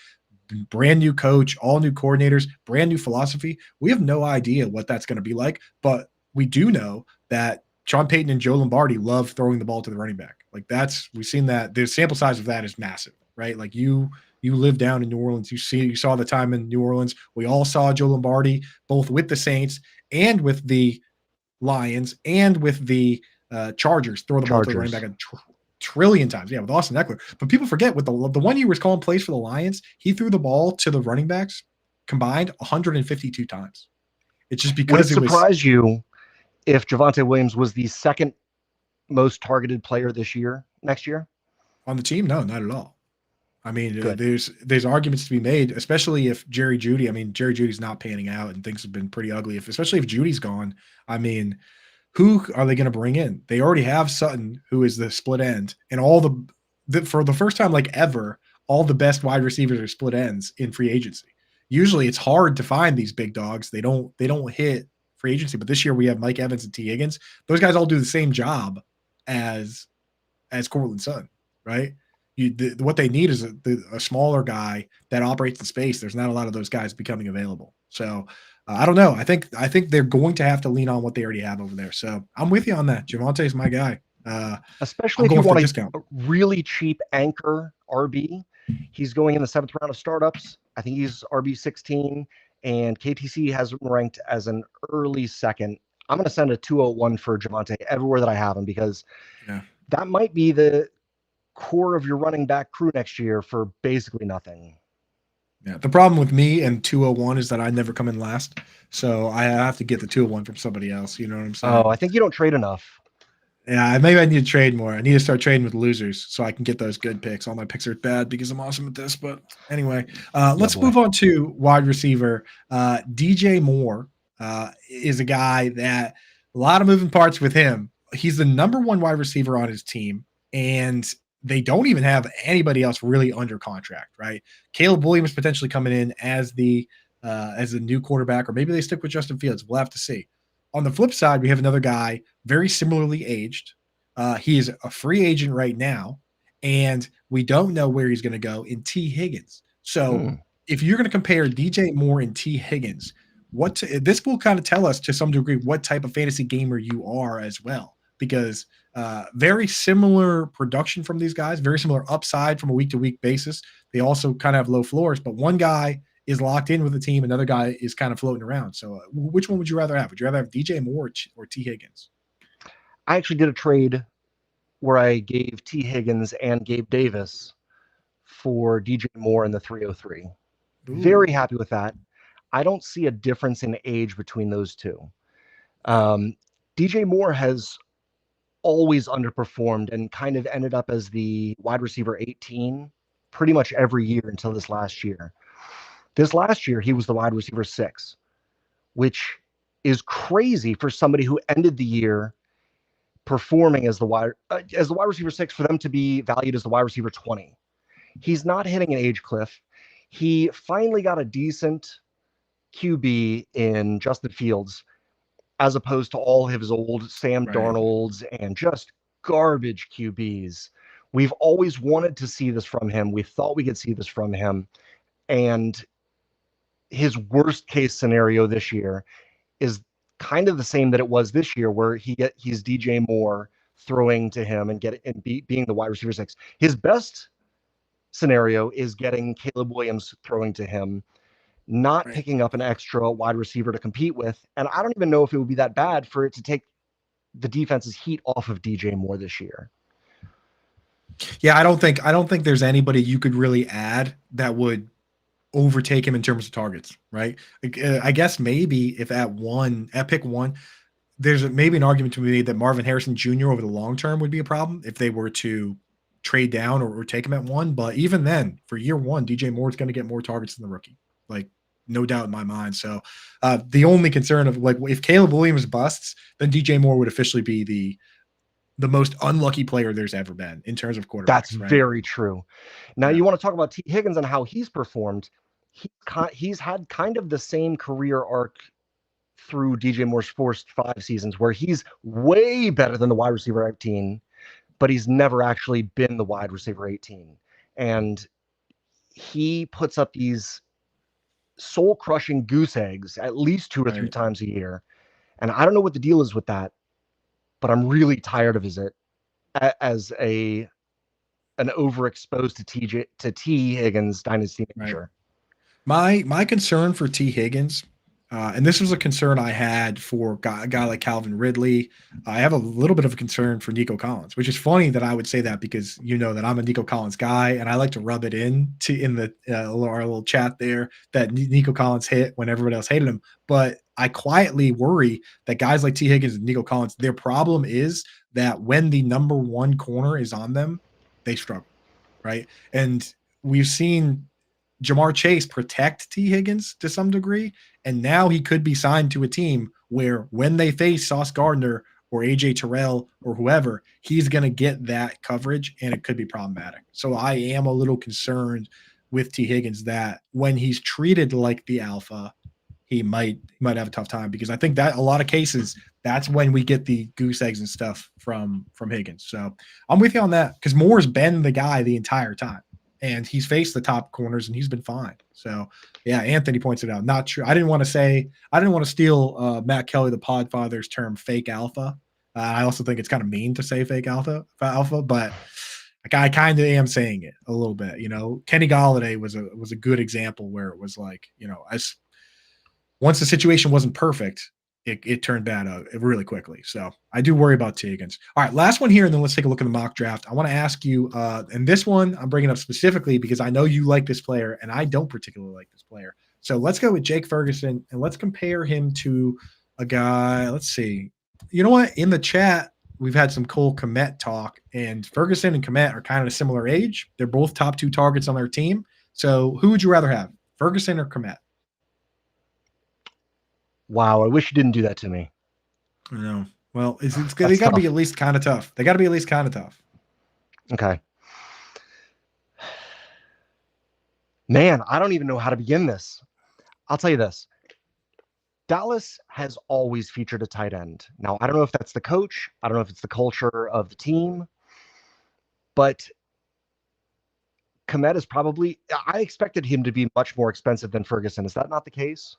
Brand new coach, all new coordinators, brand new philosophy. We have no idea what that's going to be like, but we do know that Sean Payton and Joe Lombardi love throwing the ball to the running back. Like we've seen that the sample size of that is massive, right? Like you live down in New Orleans. You saw the time in New Orleans. We all saw Joe Lombardi, both with the Saints and with the Lions and with the Chargers, throw the ball to the running back a trillion times. Yeah, with Austin Eckler. But people forget with the 1 year he was calling plays for the Lions, he threw the ball to the running backs combined 152 times. It's just because Would it surprise you if Javonte Williams was the second most targeted player next year? On the team? No, not at all. I mean, there's arguments to be made, especially if Jerry Jeudy's not panning out and things have been pretty ugly. Especially if Jeudy's gone, I mean, who are they going to bring in? They already have Sutton, who is the split end, and for the first time like ever, all the best wide receivers are split ends in free agency. Usually, it's hard to find these big dogs. They don't hit free agency, but this year we have Mike Evans and T. Higgins. Those guys all do the same job as Courtland Sutton, right? What they need is a smaller guy that operates in space. There's not a lot of those guys becoming available. So I don't know. I think they're going to have to lean on what they already have over there. So I'm with you on that. Javonte is my guy. Especially if you want a really cheap anchor RB. He's going in the 7th round of startups. I think he's RB 16, and KTC has him ranked as an early second. I'm going to send a 201 for Javonte everywhere that I have him, because that might be the core of your running back crew next year for basically nothing. Yeah, the problem with me and 201 is that I never come in last, so I have to get the 201 from somebody else. You know what I'm saying? Oh, I think you don't trade enough. Yeah, maybe I need to trade more. I need to start trading with losers so I can get those good picks. All my picks are bad because I'm awesome at this. But anyway, let's boy. move on to wide receiver. DJ Moore is a guy that a lot of moving parts with him. He's the number one wide receiver on his team, and they don't even have anybody else really under contract, right? Caleb Williams potentially coming in as the new quarterback, or maybe they stick with Justin Fields. We'll have to see. On the flip side, we have another guy very similarly aged. He is a free agent right now, and we don't know where he's going to go in T. Higgins. So if you're going to compare DJ Moore and T. Higgins, this will kind of tell us to some degree what type of fantasy gamer you are as well, because very similar production from these guys, very similar upside from a week-to-week basis. They also kind of have low floors, but one guy is locked in with the team. Another guy is kind of floating around. So which one would you rather have? Would you rather have DJ Moore or T. Higgins? I actually did a trade where I gave T. Higgins and Gabe Davis for DJ Moore in the 303. Ooh. Very happy with that. I don't see a difference in age between those two. DJ Moore has always underperformed and kind of ended up as the wide receiver 18 pretty much every year until this last year. This last year, he was the wide receiver 6, which is crazy for somebody who ended the year performing as the wide receiver 6 for them to be valued as the wide receiver 20. He's not hitting an age cliff. He finally got a decent QB in Justin Fields, as opposed to all of his old Sam Darnolds and just garbage QBs. We've always wanted to see this from him. We thought we could see this from him. And his worst case scenario this year is kind of the same that it was this year, where he's DJ Moore throwing to him and being the wide receiver 6. His best scenario is getting Caleb Williams throwing to him, not picking up an extra wide receiver to compete with. And I don't even know if it would be that bad for it to take the defense's heat off of DJ Moore this year. Yeah, I don't think there's anybody you could really add that would overtake him in terms of targets, right? I guess maybe if at pick 1, there's maybe an argument to be made that Marvin Harrison Jr. over the long term would be a problem if they were to trade down or take him at 1. But even then, for year 1, DJ Moore is going to get more targets than the rookie, like no doubt in my mind. So the only concern of like if Caleb Williams busts, then DJ Moore would officially be the most unlucky player there's ever been in terms of quarterbacks. That's very true. Now you want to talk about T. Higgins and how he's performed. He's had kind of the same career arc through DJ Moore's first 5 seasons, where he's way better than the wide receiver 18, but he's never actually been the wide receiver 18. And he puts up these soul-crushing goose eggs at least 2 or 3 times a year. And I don't know what the deal is with that, but I'm really tired of it as an overexposed to T. Higgins dynasty manager. My concern for T. Higgins, and this was a concern I had for a guy like Calvin Ridley. I have a little bit of a concern for Nico Collins, which is funny that I would say that because you know that I'm a Nico Collins guy, and I like to rub it in our little chat there that Nico Collins hit when everyone else hated him. But I quietly worry that guys like T. Higgins and Nico Collins, their problem is that when the number 1 corner is on them, they struggle, right? And we've seen Jamar Chase protect T. Higgins to some degree, and now he could be signed to a team where when they face Sauce Gardner or AJ Terrell or whoever, he's going to get that coverage, and it could be problematic. So I am a little concerned with T. Higgins that when he's treated like the alpha, he might have a tough time, because I think that a lot of cases that's when we get the goose eggs and stuff from Higgins. So I'm with you on that, because Moore's been the guy the entire time. And he's faced the top corners and he's been fine. So, yeah, Anthony points it out. Not true. I didn't want to steal Matt Kelly, the Podfather's term, fake alpha. I also think it's kind of mean to say fake alpha, but I kind of am saying it a little bit. You know, Kenny Golladay was a good example where it was like, you know, once the situation wasn't perfect, it turned bad really quickly. So I do worry about T. Higgins. All right, last one here, and then let's take a look at the mock draft. I want to ask you, and this one I'm bringing up specifically because I know you like this player, and I don't particularly like this player. So let's go with Jake Ferguson, and let's compare him to a guy. Let's see. You know what? In the chat, we've had some Cole Kmet talk, and Ferguson and Kmet are kind of a similar age. They're both top 2 targets on their team. So who would you rather have, Ferguson or Kmet? Wow, I wish you didn't do that to me. I know. Well, they got to tough. be at least kind of tough. They got to be at least kind of tough. Okay. Man, I don't even know how to begin this. I'll tell you this. Dallas has always featured a tight end. Now, I don't know if that's the coach. I don't know if it's the culture of the team. But Kmet is probably, I expected him to be much more expensive than Ferguson. Is that not the case?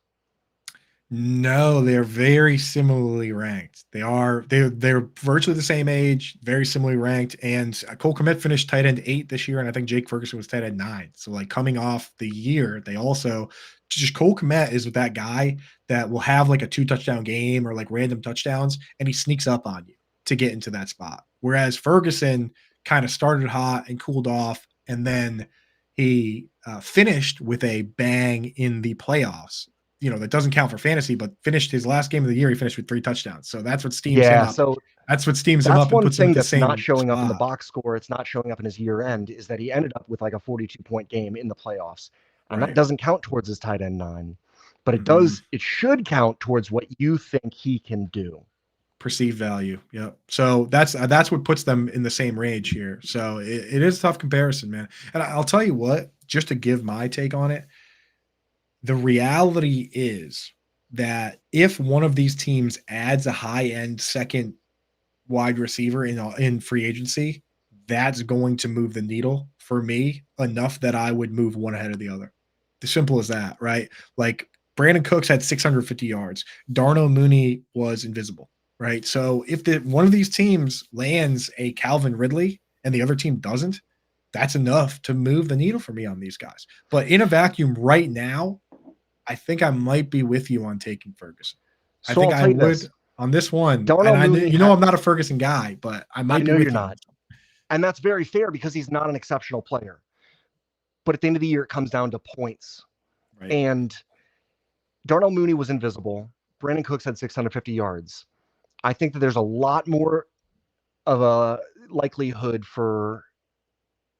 No, they're very similarly ranked. They're virtually the same age, very similarly ranked. And Cole Kmet finished tight end 8 this year, and I think Jake Ferguson was tight end 9. So like coming off the year, they also just Cole Kmet is that guy that will have like a 2 touchdown game or like random touchdowns, and he sneaks up on you to get into that spot. Whereas Ferguson kind of started hot and cooled off, and then he finished with a bang in the playoffs. That doesn't count for fantasy, but finished his last game of the year. He finished with 3 touchdowns. So that's what steams him up. So that's what steams him up and one puts him thing at the that's same not showing up in the spot. box score. It's not showing up in his year end is that he ended up with like a 42-point game in the playoffs. And that doesn't count towards his tight end 9, but it does. It should count towards what you think he can do. Perceived value. Yep. So that's what puts them in the same range here. So it is a tough comparison, man. And I'll tell you what, just to give my take on it, the reality is that if one of these teams adds a high-end second wide receiver in free agency, that's going to move the needle for me enough that I would move one ahead of the other. As simple as that, right? Like Brandon Cooks had 650 yards. Darnell Mooney was invisible, right? So if one of these teams lands a Calvin Ridley and the other team doesn't, that's enough to move the needle for me on these guys. But in a vacuum right now, I think I might be with you on taking Ferguson. So I think I would on this one. Darnell and Mooney I'm not a Ferguson guy, but I might be with you're you. Not. And that's very fair because he's not an exceptional player. But at the end of the year, it comes down to points. Right. And Darnell Mooney was invisible. Brandon Cooks had 650 yards. I think that there's a lot more of a likelihood for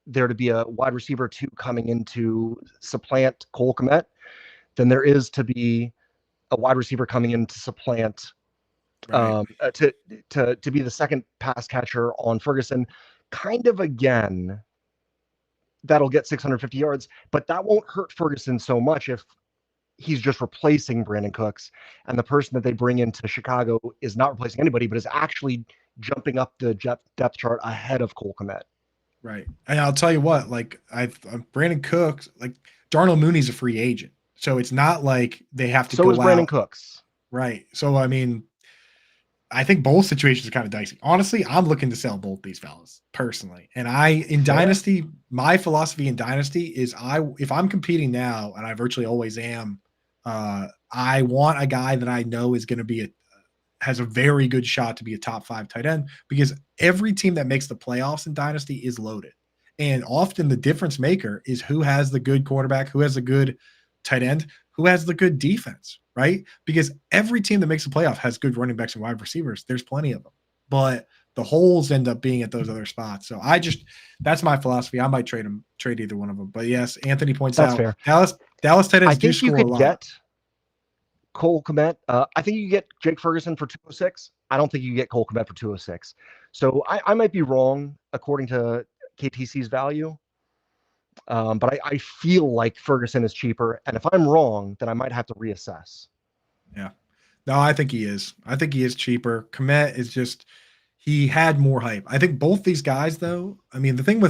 there to be a wide receiver 2 coming in to supplant Cole Kmet than there is to be a wide receiver coming in to supplant to be the second pass catcher on Ferguson. Kind of again, that'll get 650 yards, but that won't hurt Ferguson so much if he's just replacing Brandon Cooks and the person that they bring into Chicago is not replacing anybody, but is actually jumping up the depth chart ahead of Cole Kmet. Right. And I'll tell you what, like Brandon Cooks, like Darnell Mooney's a free agent. So it's not like they have to go out. So is Brandon Cooks. Right. So, I mean, I think both situations are kind of dicey. Honestly, I'm looking to sell both these fellas personally. And Dynasty, my philosophy in Dynasty is if I'm competing now, and I virtually always am, I want a guy that I know is going to be has a very good shot to be a top 5 tight end, because every team that makes the playoffs in Dynasty is loaded. And often the difference maker is who has the good quarterback, who has the good tight end, who has the good defense, right? Because every team that makes the playoff has good running backs and wide receivers. There's plenty of them, but the holes end up being at those other spots. So that's my philosophy. I might trade either one of them. But yes, Anthony points that's out fair. Dallas tight ends do score a lot. Get Cole Kmet. I think you get Jake Ferguson for 206. I don't think you get Cole Kmet for 206. So I might be wrong according to KTC's value. But I feel like Ferguson is cheaper. And if I'm wrong, then I might have to reassess. Yeah. No, I think he is. I think he is cheaper. Kmet is just, he had more hype. I think both these guys, though, I mean, the thing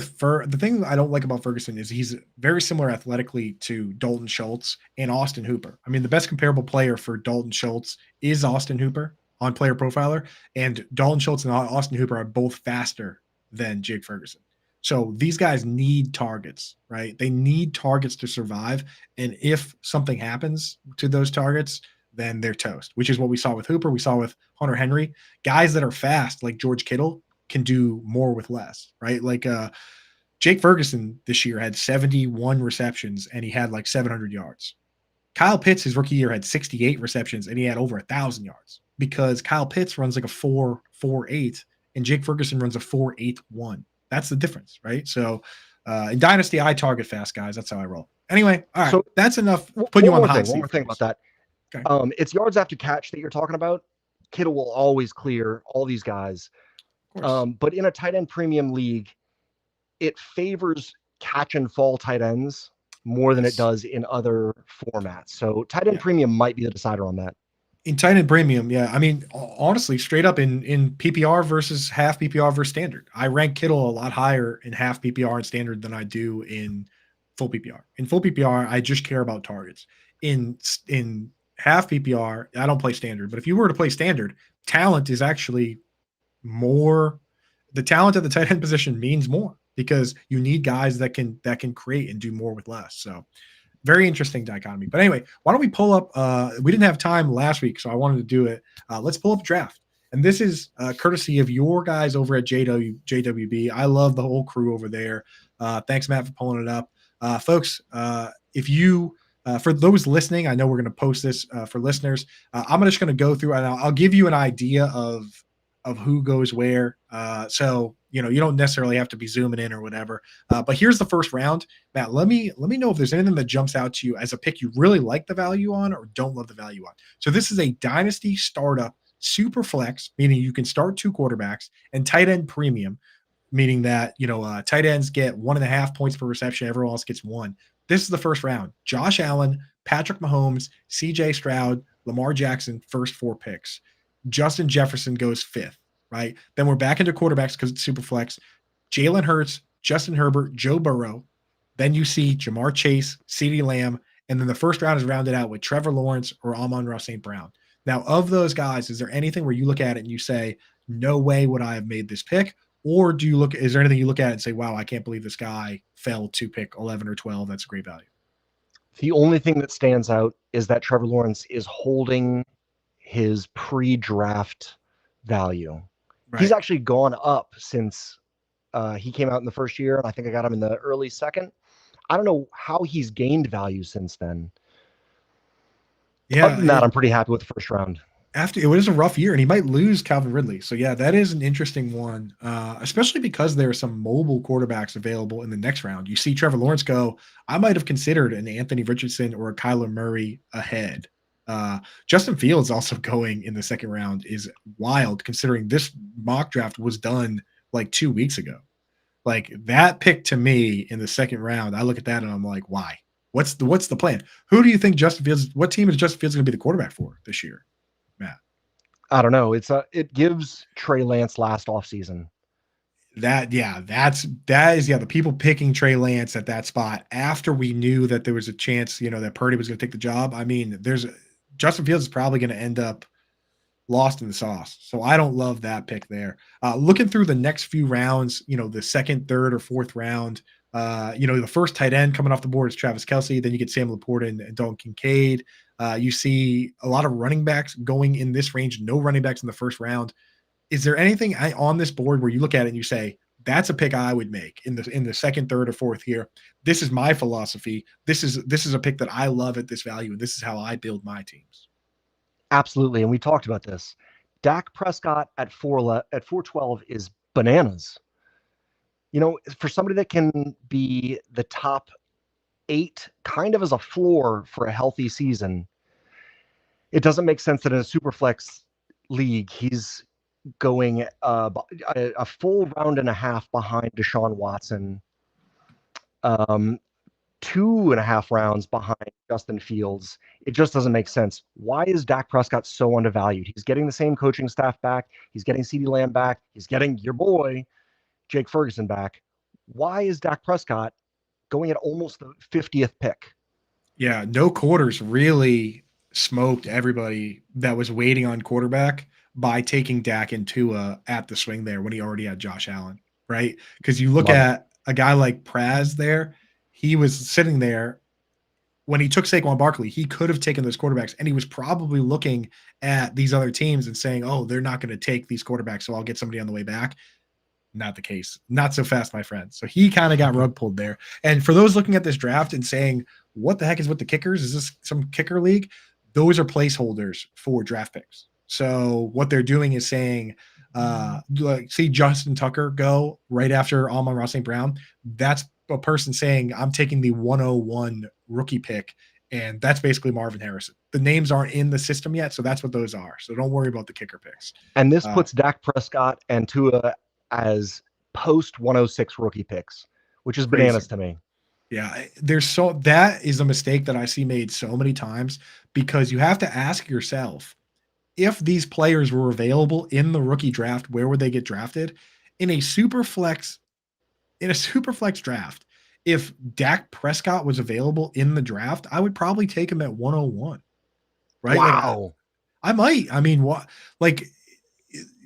I don't like about Ferguson is he's very similar athletically to Dalton Schultz and Austin Hooper. I mean, the best comparable player for Dalton Schultz is Austin Hooper on Player Profiler, and Dalton Schultz and Austin Hooper are both faster than Jake Ferguson. So these guys need targets, right? They need targets to survive. And if something happens to those targets, then they're toast, which is what we saw with Hooper. We saw with Hunter Henry. Guys that are fast, like George Kittle, can do more with less, right? Like Jake Ferguson this year had 71 receptions and he had like 700 yards. Kyle Pitts, his rookie year, had 68 receptions and he had over 1,000 yards, because Kyle Pitts runs like a 4.48 and Jake Ferguson runs a 4.81. That's the difference, right? So in Dynasty, I target fast guys. That's how I roll. Anyway, all right, So that's enough putting you on the hot seat. One more thing about that. Okay. It's yards after catch that you're talking about. Kittle will always clear all these guys. But in a tight end premium league, it favors catch and fall tight ends more than it does in other formats. So tight end premium might be the decider on that. In tight end premium, yeah. I mean, honestly, straight up in PPR versus half PPR versus standard, I rank Kittle a lot higher in half PPR and standard than I do in full PPR. In full PPR, I just care about targets. In half PPR, I don't play standard. But if you were to play standard, talent is actually more. The talent at the tight end position means more because you need guys that can create and do more with less. So very interesting dichotomy. But anyway, why don't we pull up we didn't have time last week, so I wanted to do it. Let's pull up draft. And this is courtesy of your guys over at JWB. I love the whole crew over there. Thanks, Matt, for pulling it up. Folks, if you for those listening, I know we're going to post this for listeners. I'm just going to go through and I'll give you an idea of who goes where. So, you don't necessarily have to be zooming in or whatever. But here's the first round. Matt, let me know if there's anything that jumps out to you as a pick you really like the value on or don't love the value on. So this is a dynasty startup super flex, meaning you can start 2 quarterbacks, and tight end premium, meaning that, tight ends get 1.5 points per reception. Everyone else gets 1. This is the first round. Josh Allen, Patrick Mahomes, CJ Stroud, Lamar Jackson, first 4 picks. Justin Jefferson goes 5th, right? Then we're back into quarterbacks because it's super flex. Jalen Hurts, Justin Herbert, Joe Burrow. Then you see Jamar Chase, CeeDee Lamb, and then the first round is rounded out with Trevor Lawrence or Amon-Ra St. Brown. Now, of those guys, is there anything where you look at it and you say, no way would I have made this pick? Or is there anything you look at it and say, wow, I can't believe this guy fell to pick 11 or 12. That's a great value. The only thing that stands out is that Trevor Lawrence is holding his pre-draft value. Right. He's actually gone up since he came out in the first year, and I think I got him in the early second. I don't know how he's gained value since then. Yeah, other than that, I'm pretty happy with the first round. It was a rough year, and he might lose Calvin Ridley. So, yeah, that is an interesting one, especially because there are some mobile quarterbacks available in the next round. You see Trevor Lawrence go, I might have considered an Anthony Richardson or a Kyler Murray ahead. Justin Fields also going in the second round is wild, considering this mock draft was done like 2 weeks ago. Like, that pick to me in the second round, I look at that and I'm like, why? What's the plan? Who do you think what team is Justin Fields going to be the quarterback for this year, Matt? I don't know. It gives Trey Lance last offseason. The people picking Trey Lance at that spot after we knew that there was a chance, that Purdy was going to take the job. I mean, Justin Fields is probably going to end up lost in the sauce. So I don't love that pick there. Looking through the next few rounds, the second, third, or fourth round, the first tight end coming off the board is Travis Kelce. Then you get Sam Laporta and Dalton Kincaid. You see a lot of running backs going in this range. No running backs in the first round. Is there anything on this board where you look at it and you say, that's a pick I would make in the second, third, or fourth here? This is my philosophy. This is a pick that I love at this value, and this is how I build my teams. Absolutely, and we talked about this. Dak Prescott at 412 is bananas. For somebody that can be the top 8 kind of as a floor for a healthy season, it doesn't make sense that in a super flex league, he's going a full round and a half behind Deshaun Watson, 2.5 rounds behind Justin Fields. It just doesn't make sense. Why is Dak Prescott so undervalued? He's getting the same coaching staff back. He's getting CeeDee Lamb back. He's getting your boy, Jake Ferguson, back. Why is Dak Prescott going at almost the 50th pick? Yeah, no quarters really smoked everybody that was waiting on quarterback by taking Dak and Tua at the swing there when he already had Josh Allen, right? Because you look at a guy like Praz there, he was sitting there when he took Saquon Barkley. He could have taken those quarterbacks, and he was probably looking at these other teams and saying, oh, they're not going to take these quarterbacks, so I'll get somebody on the way back. Not the case. Not so fast, my friend. So he kind of got rug pulled there. And for those looking at this draft and saying, what the heck is with the kickers? Is this some kicker league? Those are placeholders for draft picks. So what they're doing is saying, like see Justin Tucker go right after Amon-Ra St. Brown. That's a person saying, I'm taking the 101 rookie pick. And that's basically Marvin Harrison. The names aren't in the system yet, so that's what those are. So don't worry about the kicker picks. And this puts Dak Prescott and Tua as post 106 rookie picks, which is Crazy. Bananas to me. Yeah, that is a mistake that I see made so many times, because you have to ask yourself, if these players were available in the rookie draft, where would they get drafted? In a super flex draft, if Dak Prescott was available in the draft, I would probably take him at 101. Right? Wow. Like, I might. I mean, what? Like,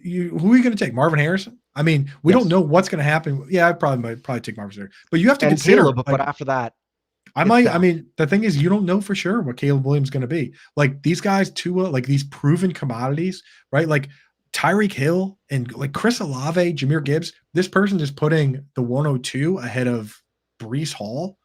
who are you going to take? Marvin Harrison? I mean, we don't know what's going to happen. Yeah, I might take Marvin Harrison, but you have to consider. Caleb, but after that, I might. I mean, the thing is, you don't know for sure what Caleb Williams is going to be. Like these guys, Tua, like these proven commodities, right? Like Tyreek Hill and like Chris Olave, Jahmyr Gibbs. This person is putting the 102 ahead of Breece Hall.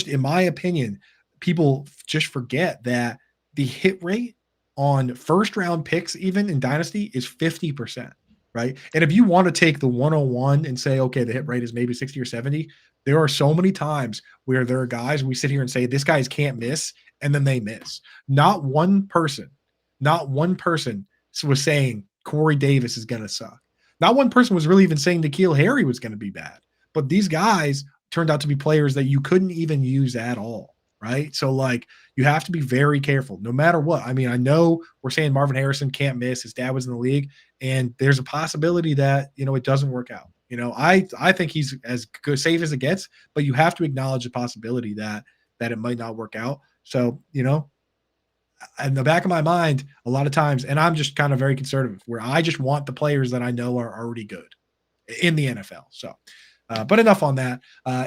In my opinion, people just forget that the hit rate on first round picks, even in Dynasty, is 50%. Right. And if you want to take the 101 and say, okay, the hit rate is maybe 60 or 70, there are so many times where there are guys we sit here and say, this guy's can't miss, and then they miss. Not one person was saying Corey Davis is going to suck. Not one person was really even saying N'Keal Harry was going to be bad. But these guys turned out to be players that you couldn't even use at all. Right. So, like, you have to be very careful no matter what. I mean, I know we're saying Marvin Harrison can't miss. His dad was in the league, and there's a possibility that, it doesn't work out. I think he's as good, safe as it gets, but you have to acknowledge the possibility that it might not work out. So, in the back of my mind, a lot of times, and I'm just kind of very conservative, where I just want the players that I know are already good in the NFL. So, but enough on that.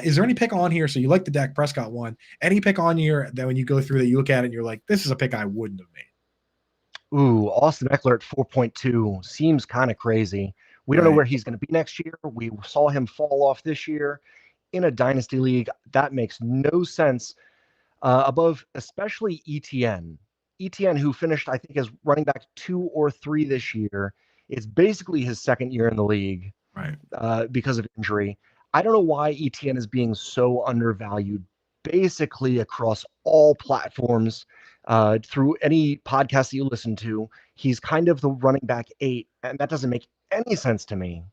Is there any pick on here? So you like the Dak Prescott one? Any pick on here that when you go through that you look at it and you're like, this is a pick I wouldn't have made? Ooh, Austin Eckler at 4.2 seems kind of crazy. We don't know where he's going to be next year. We saw him fall off this year in a dynasty league. That makes no sense. Above, especially ETN. ETN, who finished, I think, as running back 2 or 3 this year, is basically his second year in the league, right? Because of injury. I don't know why ETN is being so undervalued, basically across all platforms. Through any podcast that you listen to, he's kind of the running back 8, and that doesn't make any sense to me.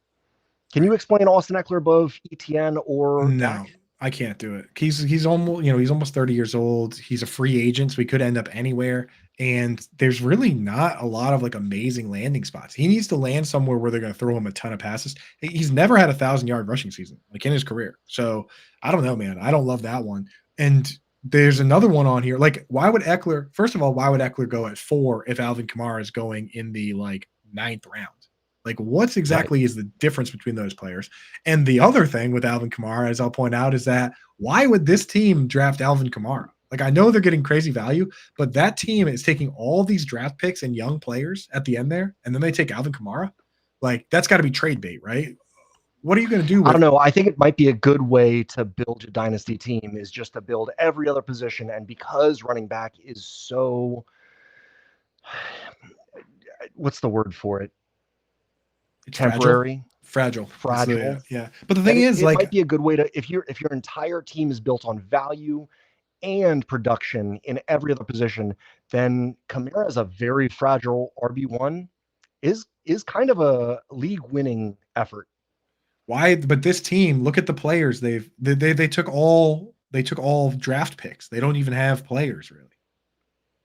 Can you explain Austin Eckler above ETN or no? Dak? I can't do it. He's almost 30 years old. He's a free agent, so he could end up anywhere. And there's really not a lot of like amazing landing spots. He needs to land somewhere where they're going to throw him a ton of passes. He's never had 1,000-yard rushing season like in his career. So I don't know, man. I don't love that one. And there's another one on here. Like, first of all, why would Eckler go at 4 if Alvin Kamara is going in the like 9th round? Like, what's exactly is the difference between those players? And the other thing with Alvin Kamara, as I'll point out, is that why would this team draft Alvin Kamara? Like, I know they're getting crazy value, but that team is taking all these draft picks and young players at the end there, and then they take Alvin Kamara. Like, that's got to be trade bait, right? What are you going to do? I don't know. I think it might be a good way to build a dynasty team is just to build every other position. And because running back is so, what's the word for it? It's temporary, fragile. Yeah. But the thing is, it like, might be a good way to, if your entire team is built on value and production in every other position, then Kamara is a very fragile RB1 is kind of a league winning effort. Why? But this team, look at the players they took all draft picks. They don't even have players really.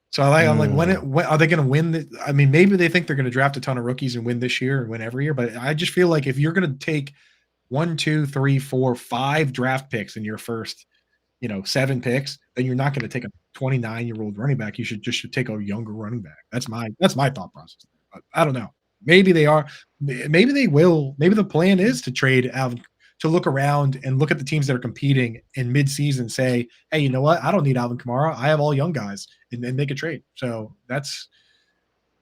So I'm like, when are they going to win? I mean, maybe they think they're going to draft a ton of rookies and win this year and win every year. But I just feel like if you're going to take 1, 2, 3, 4, 5 draft picks in your first, 7 picks, then you're not going to take a 29-year-old running back. You should take a younger running back. That's my thought process. But I don't know. Maybe they are. Maybe they will. Maybe the plan is to trade Alvin, to look around and look at the teams that are competing in midseason, say, hey, you know what? I don't need Alvin Kamara. I have all young guys, and make a trade. So it's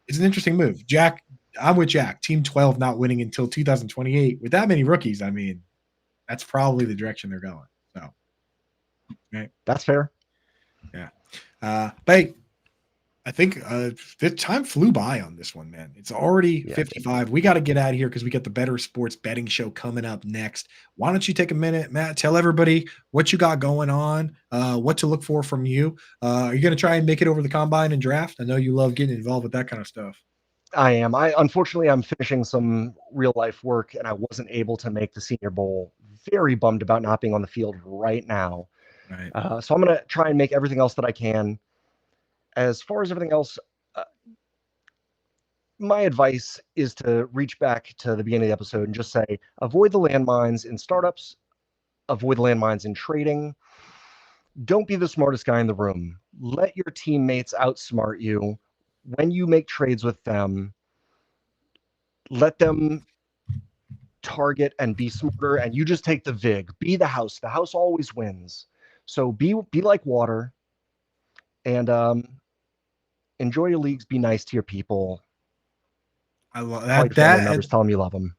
an interesting move. Jack, I'm with Jack. Team 12 not winning until 2028 with that many rookies. I mean, that's probably the direction they're going. So, right. That's fair. Yeah. But hey, I think the time flew by on this one, man. It's already 55. We got to get out of here because we got the Better Sports Betting Show coming up next. Why don't you take a minute, Matt? Tell everybody what you got going on, what to look for from you. Are you going to try and make it over the combine and draft? I know you love getting involved with that kind of stuff. I am. Unfortunately, I'm finishing some real life work, and I wasn't able to make the Senior Bowl. Very bummed about not being on the field right now. Right. So I'm going to try and make everything else that I can. As far as everything else, my advice is to reach back to the beginning of the episode and just say, avoid the landmines in startups, avoid the landmines in trading. Don't be the smartest guy in the room. Let your teammates outsmart you. When you make trades with them, let them target and be smarter, and you just take the vig. Be the house. The house always wins. So be like water, and enjoy your leagues. Be nice to your people. I love Call your family members. Tell them you love them.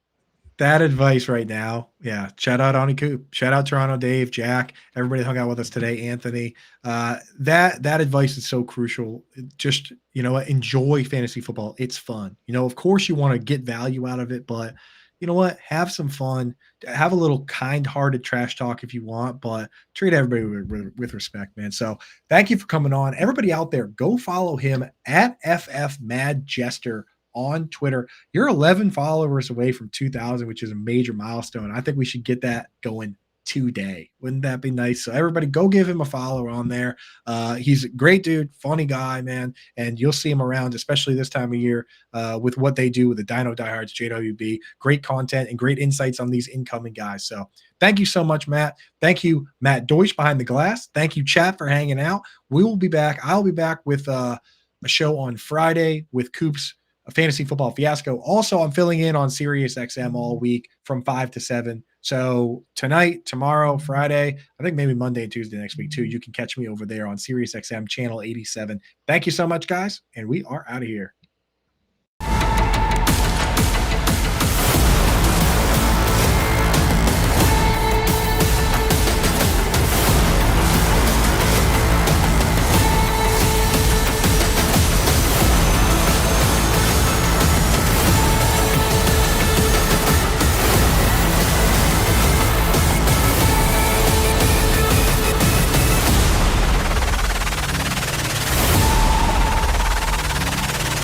That advice right now. Yeah. Shout out Ani Coop. Shout out Toronto Dave, Jack, everybody that hung out with us today, Anthony. That advice is so crucial. Just, you know what, enjoy fantasy football. It's fun. You know, of course you want to get value out of it, but you know what? Have some fun. Have a little kind-hearted trash talk if you want, but treat everybody with respect, man. So thank you for coming on. Everybody out there, go follow him at FF Mad Jester on Twitter. You're 11 followers away from 2,000, which is a major milestone. I think we should get that going today. Wouldn't that be nice? So everybody go give him a follow on there. He's a great dude, funny guy, man. And you'll see him around, especially this time of year with what they do with the Dino Diehards, JWB. Great content and great insights on these incoming guys. So thank you so much, Matt. Thank you, Matt Deutsch behind the glass. Thank you, chat, for hanging out. We will be back. I'll be back with a show on Friday with Coop's a Fantasy Football Fiasco. Also, I'm filling in on Sirius XM all week from 5 to 7. So tonight, tomorrow, Friday, I think maybe Monday and Tuesday next week too, you can catch me over there on Sirius XM channel 87. Thank you so much, guys, and we are out of here.